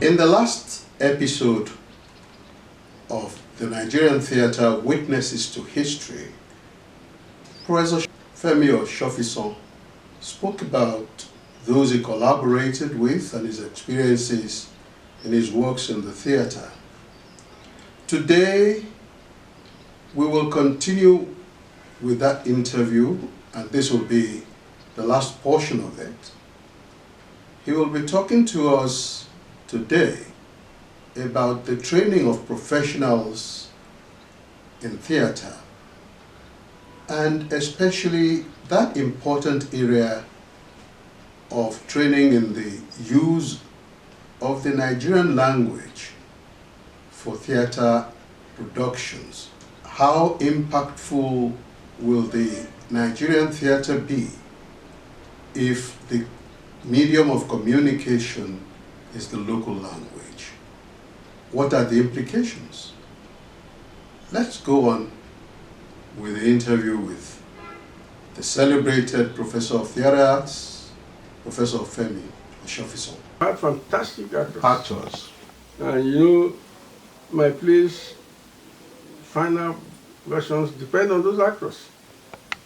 In the last episode of the Nigerian Theatre Witnesses to History, Professor FEMI Osofisan spoke about those he collaborated with and his experiences in his works in the theatre. Today, we will continue with that interview, and this will be the last portion of it. He will be talking to us today about the training of professionals in theatre, and especially that important area of training in the use of the Nigerian language for theatre productions. How impactful will the Nigerian theatre be if the medium of communication is the local language? What are the implications? Let's go on with the interview with the celebrated Professor of Theatre Arts, Professor FEMI Osofisan. I had fantastic actors. Actors. And you know, my plays, final versions depend on those actors.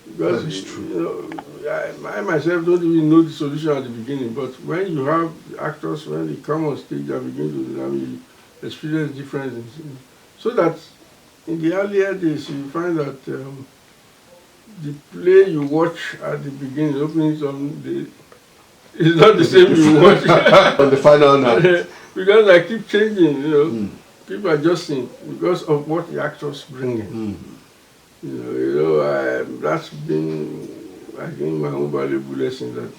Because that is true. You know, I myself don't even know the solution at the beginning, but when you have actors, when they come on stage and begin to experience differences, so that in the earlier days you find that the play you watch at the beginning, opening some, it's not the same you watch on the final night. Because I keep changing, you know. People adjusting because of what the actors bring in. That's been, I think, my own valuable lesson that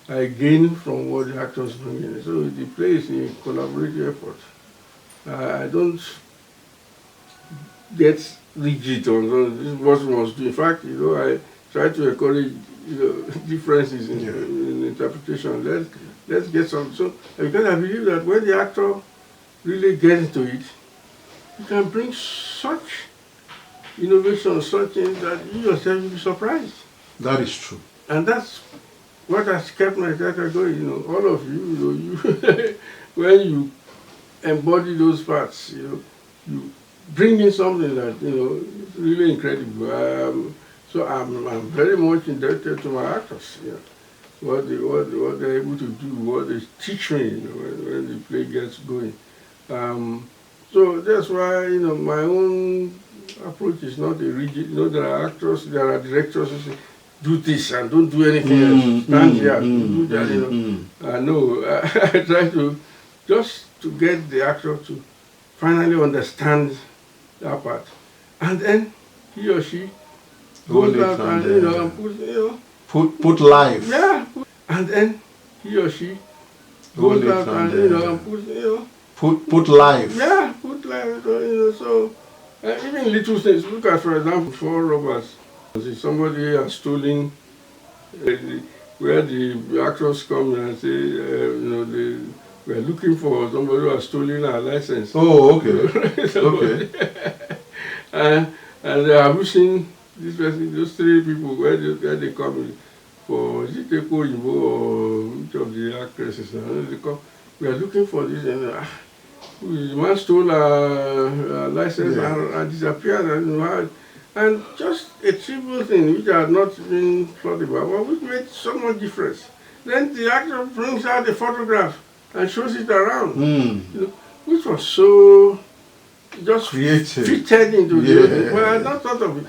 I gain from what the actors bring in. So the play is a collaborative effort. I don't get rigid on this is what we must do. In fact, I try to encourage differences in interpretation. Let's get some. So because I believe that when the actor really gets into it, you can bring such innovation, such things that you yourself will be surprised. That is true. And that's what has kept my theatre going. All of you, when you embody those parts, you bring in something that is really incredible. So I'm very much indebted to my actors. What they're able to do, what they teach me when the play gets going. So that's why my own approach is not a rigid. There are actors, there are directors who say, do this and don't do anything else. Stand here, do that. No, I try to just to get the actor to finally understand that part, and then he or she goes out and put life. Yeah, and then he or she goes out and put life. Yeah, put life. So even little things. Look at, for example, 4 robbers. Somebody has stolen, where the actors come and say, we are looking for somebody who has stolen our license. Oh, okay. Okay. and they are wishing this person, those 3 people, where they come in for, is it Eko Yibo or which of the actresses? They come, we are looking for this, and the man stole a license and disappeared, and just a trivial thing which had not been thought about, but which made so much difference. Then the actor brings out the photograph and shows it around, which was so just creative, fitted into the thing. Well, I had not thought of it.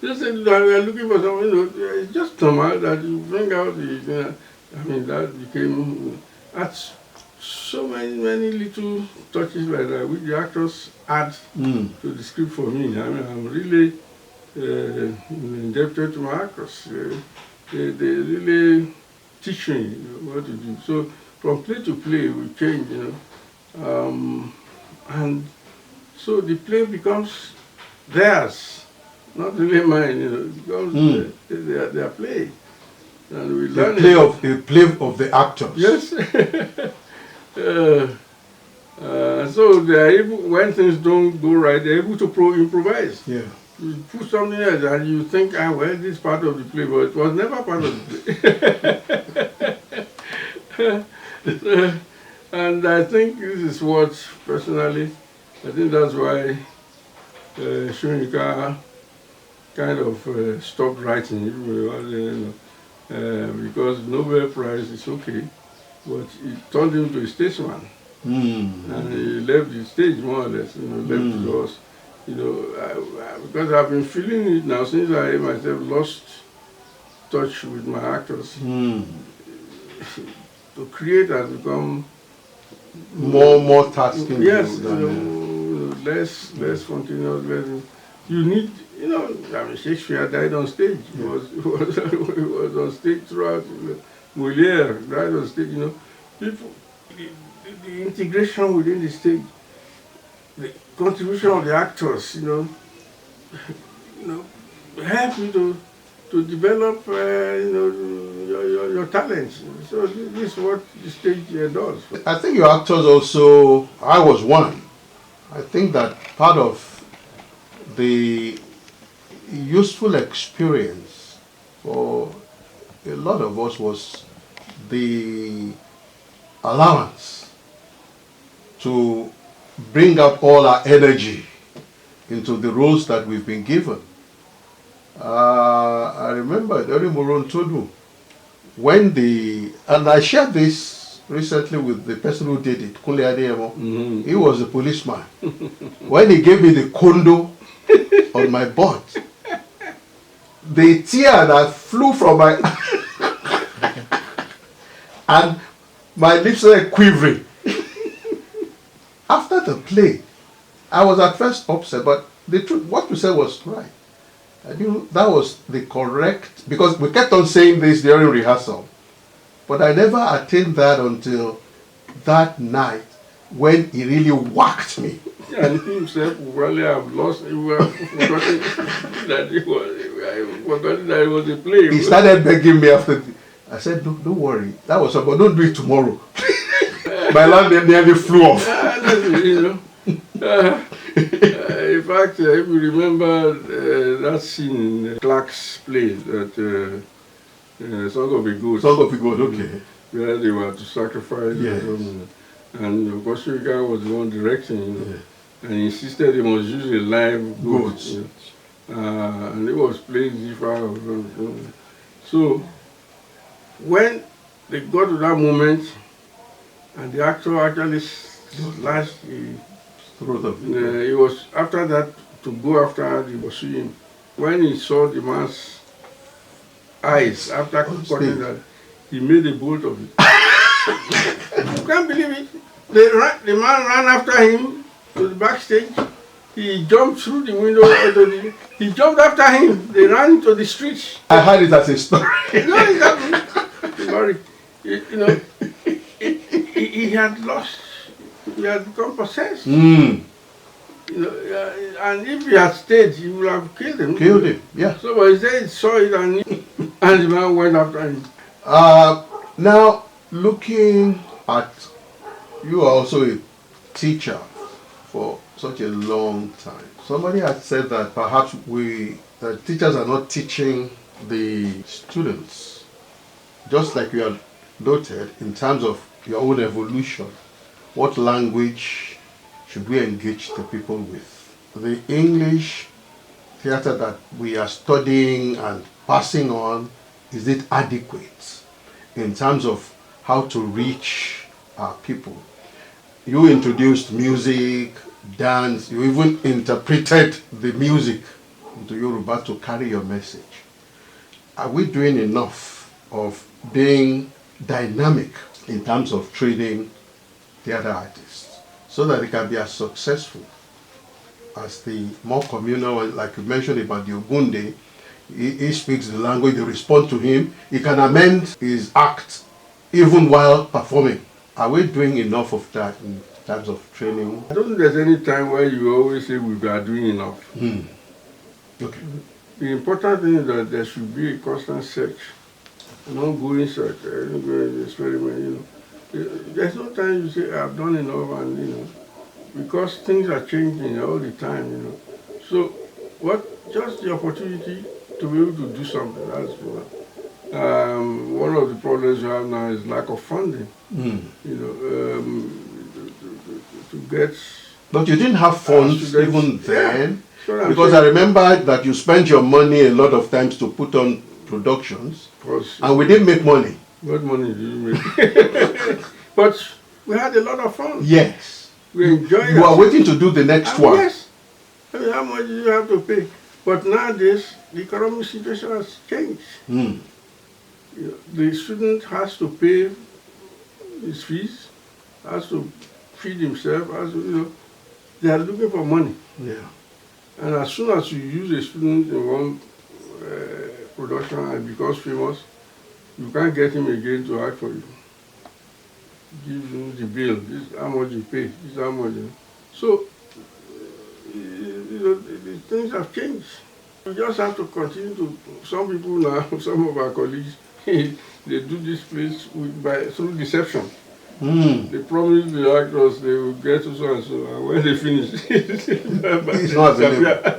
Just we are looking for something. It's just normal that you bring out the. That became that's so many little touches like that which the actors add to the script for me. I'm really indebted to my actors. They really teach me what to do. So from play to play we change, and so the play becomes theirs, not really mine. It becomes their play, and we learn the play of the actors. Yes. So they are able, when things don't go right, they're able to improvise. Yeah. You put something else and you think, well, this is part of the play, but it was never part of the play. And I think this is what, personally, I think that's why Shonika kind of stopped writing, because Nobel Prize is okay, but it turned him to a statesman. And he left the stage more or less, left to us. Because I've been feeling it now since I myself lost touch with my actors. To create has become more tasking. Yes, less continuous, less. You need, Shakespeare died on stage. He was on stage throughout. Molière died on stage. People, the integration within the stage, the contribution of the actors, help you to develop, your talents. So this is what the stage does. I think your actors also, I was one. I think that part of the useful experience for a lot of us was the allowance to bring out all our energy into the roles that we've been given. I remember during Morontodu, and I shared this recently with the person who did it, Kunle Adeyemo. He was a policeman. When he gave me the condo on my butt, the tear that flew from my and my lips were quivering. After the play, I was at first upset, but the truth, what you said was right. I knew that was the correct, because we kept on saying this during rehearsal, but I never attained that until that night when he really whacked me. And he himself would probably have lost, he would have forgotten that it was a play. He started begging me after. I said, don't worry, that was about, don't do it tomorrow. My lamp nearly flew off. In fact, if you remember that scene in Clark's play, that Song of a Goat. Song of a Goat, okay. Where they were to sacrifice. Yes. And of course, Shuriga was the one directing, and he insisted he must use a live goat. And it was playing Zifa. So, when they got to that moment, and the actor actually slashed the throat of him. He was, after that, to go after the pursuing. When he saw the man's eyes, after cutting that, he made a bolt of it. You can't believe it. The man ran after him to the backstage. He jumped through the window. He jumped after him. They ran into the streets. I heard it as a story. No, exactly. He had lost. He had become possessed. And if he had stayed, he would have killed him. Killed him, yeah. So but he said he saw it, and the man went after him. Now, looking at, you are also a teacher for such a long time. Somebody had said that perhaps teachers are not teaching the students, just like you have noted, in terms of your own evolution. What language should we engage the people with? The English theater that we are studying and passing on, is it adequate in terms of how to reach our people? You introduced music, dance, you even interpreted the music into Yoruba to carry your message. Are we doing enough of being dynamic in terms of training theater artists so that they can be as successful as the more communal, like you mentioned about the Ogunde? He speaks the language, they respond to him, he can amend his act even while performing. Are we doing enough of that in terms of training? I don't think there's any time where you always say we are doing enough. Okay. The important thing is that there should be a constant search, an ongoing search, an ongoing experiment. There's no time you say I've done enough, and because things are changing all the time. So just the opportunity to be able to do something, that's what. One of the problems you have now is lack of funding. Mm. You know, to get. But you didn't have funds students, even then, yeah, because I remember that you spent your money a lot of times to put on productions, and we didn't make money. What money did you make? But we had a lot of fun. Yes. We enjoyed it. You are waiting to do the next one. Yes. I mean, how much do you have to pay? But nowadays, the economic situation has changed. Mm. The student has to pay his fees, has to feed himself, has to, they are looking for money. Yeah. And as soon as you use a student in one production and becomes famous, you can't get him again to act for you. Give him the bill, this is how much you pay, this is how much. So, the things have changed. You just have to continue to, some people now, some of our colleagues, they do this place through deception. Mm. They promise the actors they will get to so and so, and when they finish, it's not available.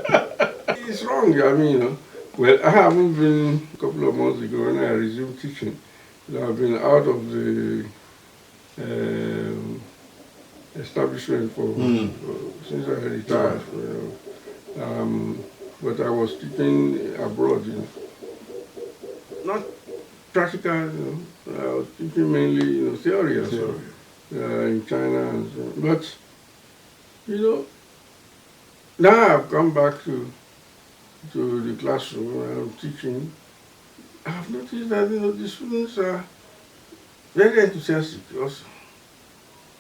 It's wrong, I mean, Well, I haven't been, a couple of months ago when I resumed teaching, I've been out of the establishment since I retired. But I was teaching abroad, not practical, I was teaching mainly, theory and so in China and so on. But, now I've come back to the classroom where I'm teaching. I've noticed that, the students are very enthusiastic also.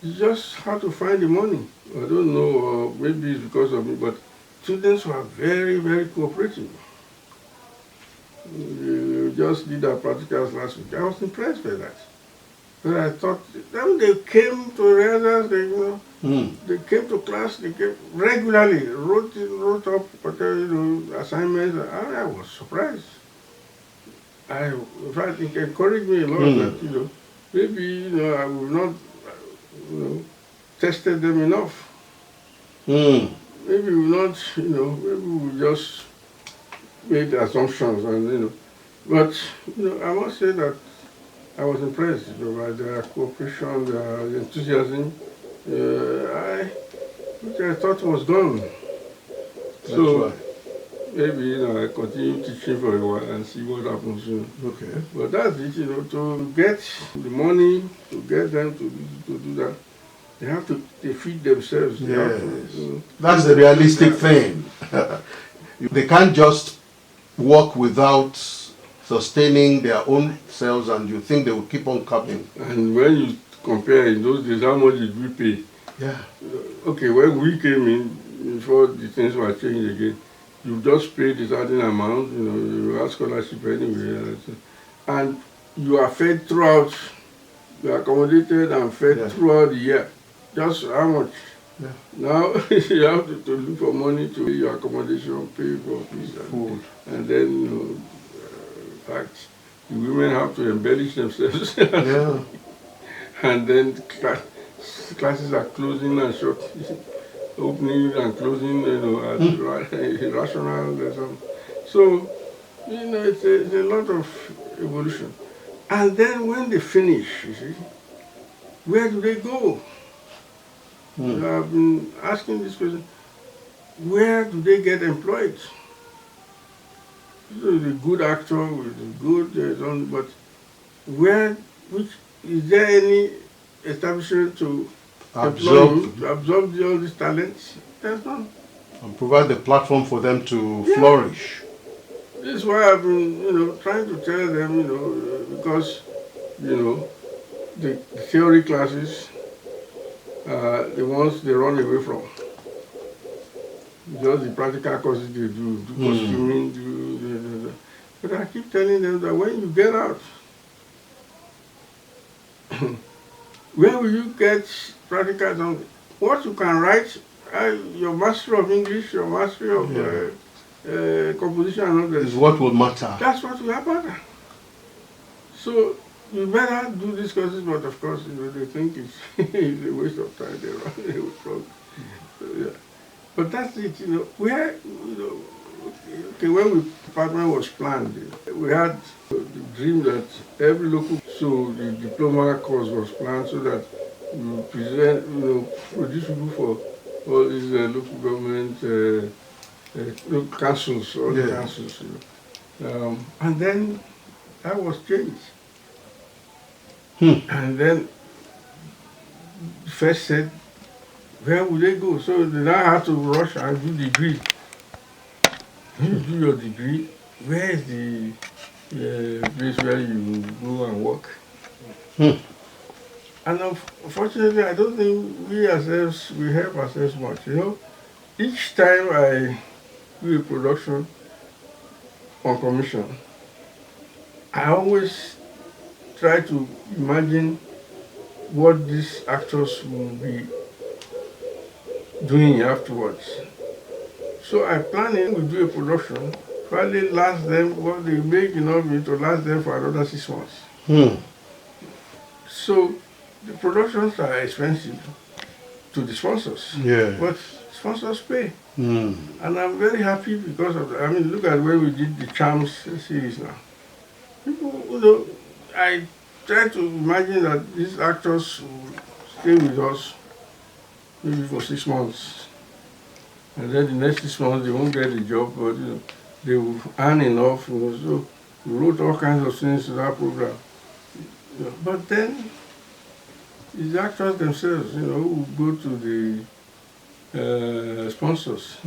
It's just how to find the money. I don't know, or maybe it's because of me, but students were very, very cooperative. We just did our practicals last week. I was impressed by that. But I thought, then they came to rehearsals, they came to class, they came regularly, wrote up assignments, and I was surprised. In fact, it encouraged me a lot that, maybe, I will not, tested them enough. Maybe we will not, maybe we just made assumptions and, but, I must say that I was impressed by their cooperation, their enthusiasm, which I thought was gone. So maybe I continue teaching for a while and see what happens. Okay. But that's it, to get the money, to get them to do that, they feed themselves. Yes. That's the realistic thing. They can't just work without sustaining their own selves, and you think they will keep on coming. And when you compare in those days, how much did we pay? Yeah. Okay, when we came in, before the things were changed again, you just paid a certain amount, you have scholarship anyway, and you are fed throughout, you are accommodated and fed throughout the year. Just how much? Yeah. Now you have to look for money to pay your accommodation, pay for food, and then, in fact, the women have to embellish themselves. Yeah. And then classes are closing and shut, opening and closing, at irrational. So, it's a lot of evolution. And then when they finish, you see, where do they go? I've been asking this question, where do they get employed? The good actor with the good, but is there any establishment to absorb all these talents? There's none. And provide the platform for them to flourish. This is why I've been, trying to tell them, because, the theory classes, the ones they run away from. Just the practical courses they do costuming, but I keep telling them that when you get out, where will you get practicals on what you can write, your mastery of English, your mastery of composition and all that. Is what will matter. That's what will matter. So you better do these courses, but of course, they think it's a waste of time. They run away from. But that's it, where, okay, when the department was planned, we had the dream that every local, so the diploma course was planned so that we present, produce people for all these local government local councils, all the councils, and then that was changed. And then first said, where would they go? So they now have to rush and do degree. You do your degree, where is the place where you go and work? And unfortunately, I don't think we ourselves, we help ourselves much. Each time I do a production on commission, I always try to imagine what these actors will be doing afterwards. So I plan in, we do a production, probably last them, what they make enough to last them for another 6 months. So the productions are expensive to the sponsors, but sponsors pay. And I'm very happy because of that. I mean, look at when we did the Charms series now. People, I try to imagine that these actors will stay with us maybe for 6 months. And then the next 6 months they won't get a job, but they will earn enough. So we wrote all kinds of things to that program. But then the actors themselves, who go to the sponsors.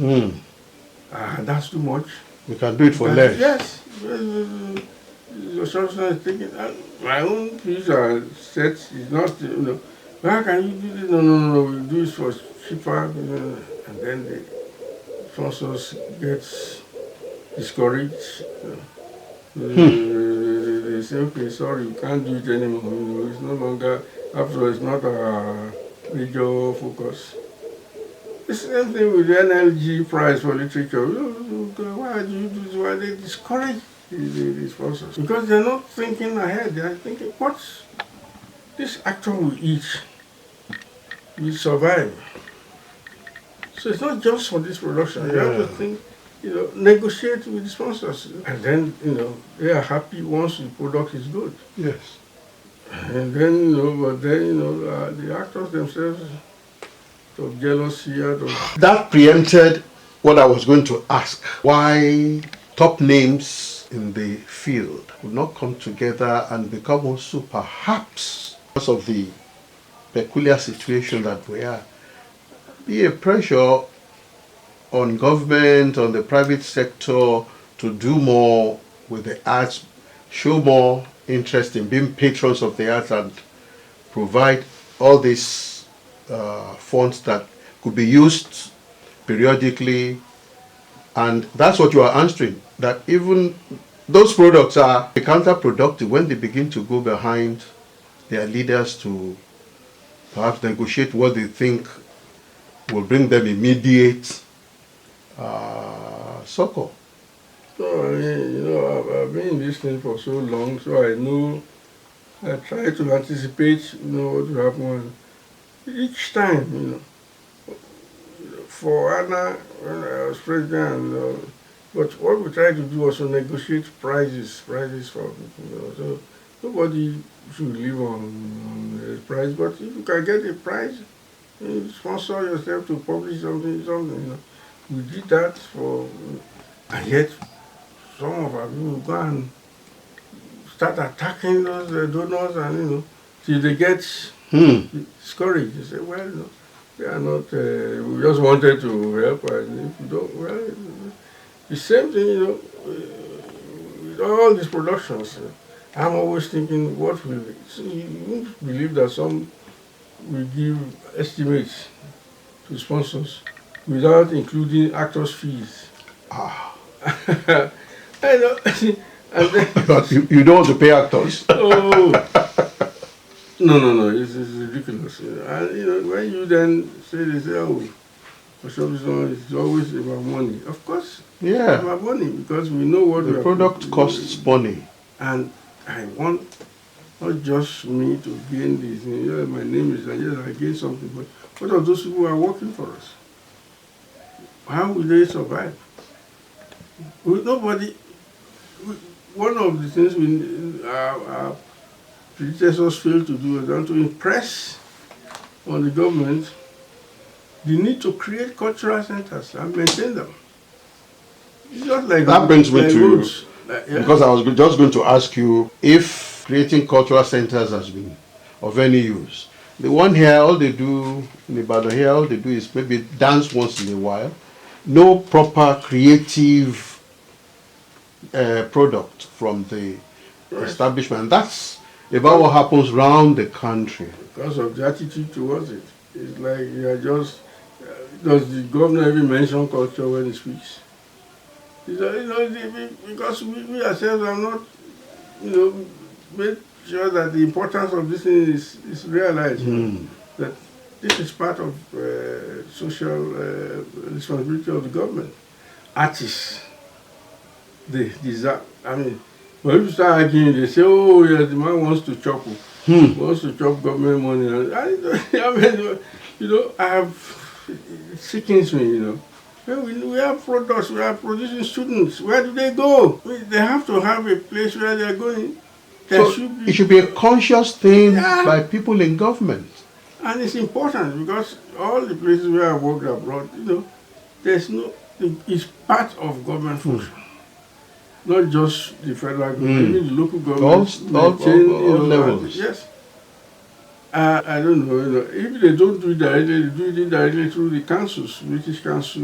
That's too much. We can do it for less. Yes. Osofisan is taking my own fees are set. It's not, how can you do this? No, we do it for cheaper. And then the sponsors get discouraged. They say, okay, sorry, we can't do it anymore. It's no longer, after all, it's not our major focus. The same thing with the NLG prize for literature. Why do you do this? Why they discourage the sponsors? Because they're not thinking ahead. They're thinking, what this actor will eat, will survive. So it's not just for this production. You have to think, negotiate with the sponsors. And then, they are happy once the product is good. Yes. And then, the actors themselves, of jealousy, That preempted what I was going to ask. Why top names in the field would not come together and become also perhaps because of the peculiar situation that we are, be a pressure on government, on the private sector to do more with the arts, show more interest in being patrons of the arts and provide all these funds that could be used periodically. And that's what you are answering, that even those products are counterproductive when they begin to go behind their leaders to perhaps negotiate what they think will bring them immediate succor. So, I mean, I've been in this thing for so long, so I try to anticipate, what will happen. Each time, for Anna, when I was president, but what we try to do was to negotiate prices for people, so nobody should live on the price, but if you can get a price, sponsor yourself to publish something, we did that and yet some of our people go and start attacking those donors and, till they get discouraged. They say, well, they are not, we just wanted to help, and if you don't, well, the same thing, with all these productions. I'm always thinking, what will it? So you won't believe that some will give estimates to sponsors without including actors' fees. I know. And then, but you don't want to pay actors. Oh. No, it's ridiculous. And when you then they say, oh, Osofisan is always about money. Of course, yeah, it's about money because we know what the product costs money. And I want not just me to gain this. My name is, I gain something, but what of those people who are working for us? How will they survive? Nobody. One of the things our predecessors failed to do was to impress on the government the need to create cultural centers and maintain them. It's just like that brings me to roads. Because I was just going to ask you if creating cultural centers has been of any use. The one here, all they do in Ibadan here, all they do is maybe dance once in a while. No proper creative product from the establishment. That's about what happens around the country. Because of the attitude towards it. It's like you are just, does the governor even mention culture when he speaks? Because we ourselves have not, made sure that the importance of this thing is realized. That this is part of social responsibility of the government. Artists, they deserve. I mean, when you start arguing, they say, "Oh, yeah, the man wants to chop, wants to chop government money." I have sickens me, We have products, we are producing students. Where do they go? They have to have a place where they are going. It should be a conscious thing by people in government. And it's important because all the places where I worked abroad, it's part of government function. Not just the federal government, even the local government. All levels. Yes. I don't know, if they don't do it directly, they do it indirectly through the councils. British Council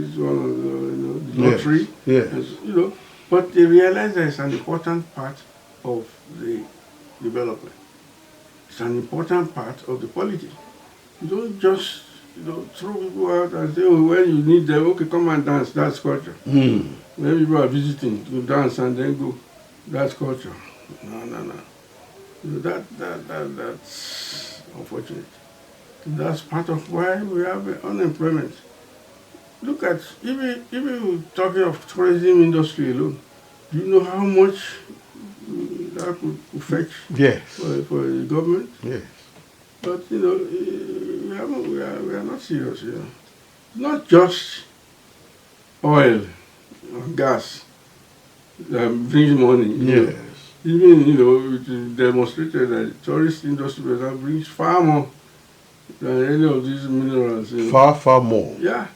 is one of the lottery. Yes. But they realize that it's an important part of the development. It's an important part of the polity. You don't just throw people out and say, "Oh, when you need them, okay, come and dance." That's culture. When people are visiting, you dance and then go. That's culture. No. That's unfortunate. That's part of why we have unemployment. Look at, even talking of tourism industry alone, do you know how much that could fetch for the government? Yes. But, we are not serious, Not just oil and gas that brings money. Yes. Even, it demonstrated that the tourist industry brings far more than any of these minerals. Far more. Yeah.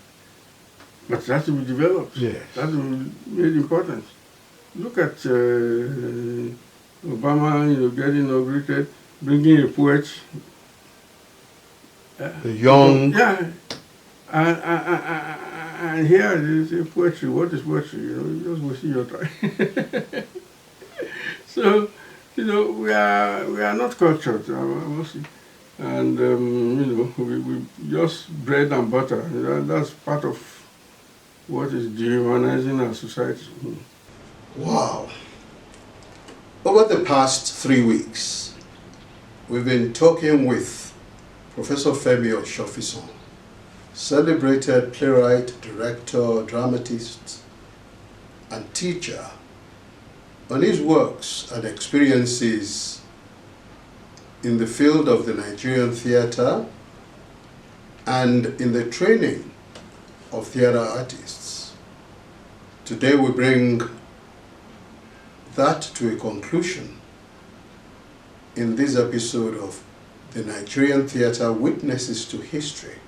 But that will be developed. Yes. That will be made important. Look at Obama, getting inaugurated, bringing a poet. The young. Yeah. And here they say poetry. What is poetry? You just wasting your time. So, we are not cultured, mostly. And, we just bread and butter. That's part of what is dehumanizing our society. Wow. Over the past 3 weeks, we've been talking with Professor FEMI Osofisan, celebrated playwright, director, dramatist, and teacher, on his works and experiences in the field of the Nigerian theater and in the training of theater artists. Today we bring that to a conclusion in this episode of the Nigerian Theater Witnesses to History,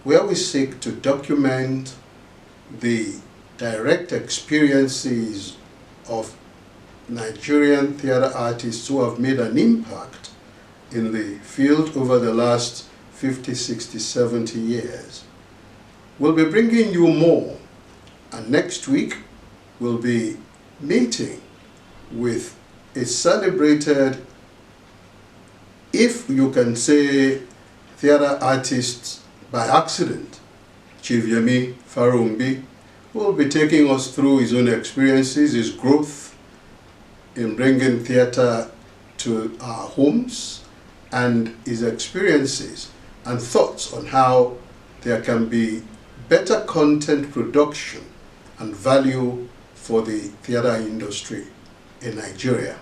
where we seek to document the direct experiences of Nigerian theater artists who have made an impact in the field over the last 50, 60, 70 years. We'll be bringing you more, and next week we'll be meeting with a celebrated, if you can say, theater artist by accident, Chief Yemi Farumbi, who will be taking us through his own experiences, his growth in bringing theater to our homes, and his experiences and thoughts on how there can be better content production and value for the theater industry in Nigeria.